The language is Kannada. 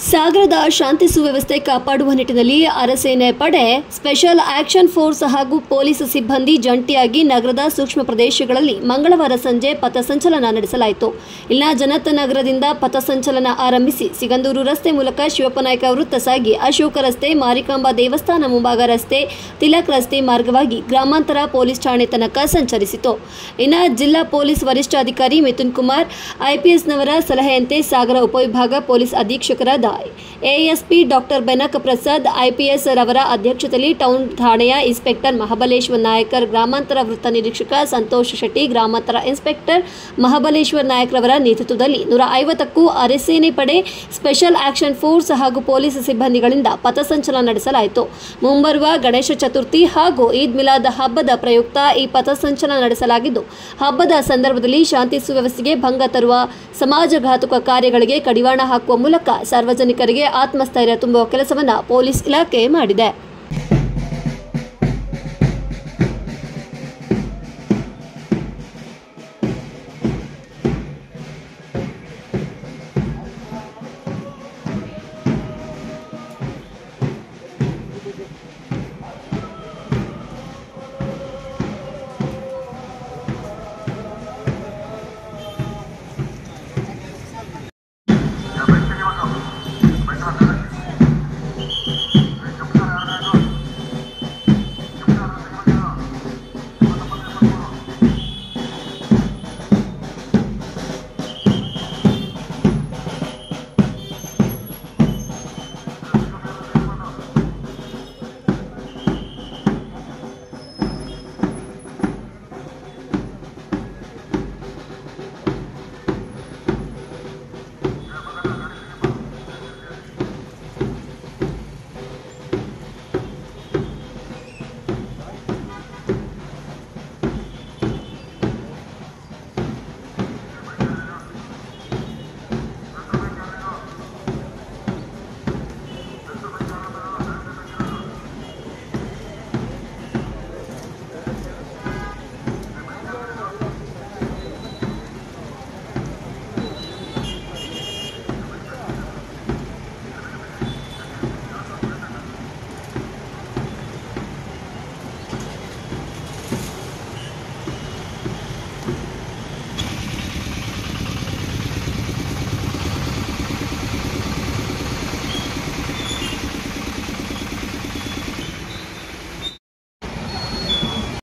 ಸಾಗರದ ಶಾಂತಿ ಸುವ್ಯವಸ್ಥೆ ಕಾಪಾಡುವ ನಿಟ್ಟಿನಲ್ಲಿ ಅರಸೇನೆ ಪಡೆ, ಸ್ಪೆಷಲ್ ಆಕ್ಷನ್ ಫೋರ್ಸ್ ಹಾಗೂ ಪೊಲೀಸ್ ಸಿಬ್ಬಂದಿ ಜಂಟಿಯಾಗಿ ನಗರದ ಸೂಕ್ಷ್ಮ ಪ್ರದೇಶಗಳಲ್ಲಿ ಮಂಗಳವಾರ ಸಂಜೆ ಪಥಸಂಚಲನ ನಡೆಸಲಾಯಿತು. ಇಲ್ಲಿನ ಜನತಾ ನಗರದಿಂದ ಪಥಸಂಚಲನ ಆರಂಭಿಸಿ ಸಿಗಂದೂರು ರಸ್ತೆ ಮೂಲಕ ಶಿವಪ್ಪನಾಯಕ ವೃತ್ತ ಸಾಗಿ ಅಶೋಕ ರಸ್ತೆ, ಮಾರಿಕಾಂಬಾ ದೇವಸ್ಥಾನ ಮುಂಭಾಗ ರಸ್ತೆ, ತಿಲಕ್ ರಸ್ತೆ ಮಾರ್ಗವಾಗಿ ಗ್ರಾಮಾಂತರ ಪೊಲೀಸ್ ಠಾಣೆ ತನಕ ಸಂಚರಿಸಿತು. ಇನ್ನು ಜಿಲ್ಲಾ ಪೊಲೀಸ್ ವರಿಷ್ಠಾಧಿಕಾರಿ ಮಿಥುನ್ ಕುಮಾರ್ ಐಪಿಎಸ್ನವರ ಸಲಹೆಯಂತೆ ಸಾಗರ ಉಪವಿಭಾಗ ಪೊಲೀಸ್ ಅಧೀಕ್ಷಕರಾದ ASP doctor Benaka Prasad IPS ರವರ ಅಧ್ಯಕ್ಷತೆಯಲ್ಲಿ ಟೌನ್ ಠಾಣೆಯ ಇನ್ಸ್ಪೆಕ್ಟರ್ ಮಹಾಬಲೇಶ್ವರ ನಾಯಕರ್, ಗ್ರಾಮಾಂತರ ವೃತ್ತ ನಿರೀಕ್ಷಕ ಸಂತೋಷ್ ಶೆಟ್ಟಿ, ಗ್ರಾಮಾಂತರ ಇನ್ಸ್ಪೆಕ್ಟರ್ ಮಹಾಬಲೇಶ್ವರ ನಾಯಕರವರ ನೇತೃತ್ವದಲ್ಲಿ 150ಕ್ಕೂ ಅರೆಸೇನೆ ಪಡೆ, ಸ್ಪೆಷಲ್ ಆಕ್ಷನ್ ಫೋರ್ಸ್ ಹಾಗೂ ಪೊಲೀಸ್ ಸಿಬ್ಬಂದಿಗಳಿಂದ ಪಥಸಂಚಲನ ನಡೆಸಲಾಯಿತು. ಮುಂಬರುವ ಗಣೇಶ ಚತುರ್ಥಿ ಹಾಗೂ ಈದ್ ಮಿಲಾದ್ ಹಬ್ಬದ ಪ್ರಯುಕ್ತ ಈ ಪಥಸಂಚಲನ ನಡೆಸಲಾಗಿದ್ದು, ಹಬ್ಬದ ಸಂದರ್ಭದಲ್ಲಿ ಶಾಂತಿ ಸುವ್ಯವಸ್ಥೆಗೆ ಭಂಗ ತರುವ ಸಮಾಜಘಾತುಕ ಕಾರ್ಯಗಳಿಗೆ ಕಡಿವಾಣ ಹಾಕುವ ಮೂಲಕ ಸಾರ್ವಜನಿಕರಿಗೆ ಆತ್ಮಸ್ಥೈರ್ಯ ತುಂಬುವ ಕೆಲಸವನ್ನು ಪೊಲೀಸ್ ಇಲಾಖೆ ಮಾಡಿದೆ.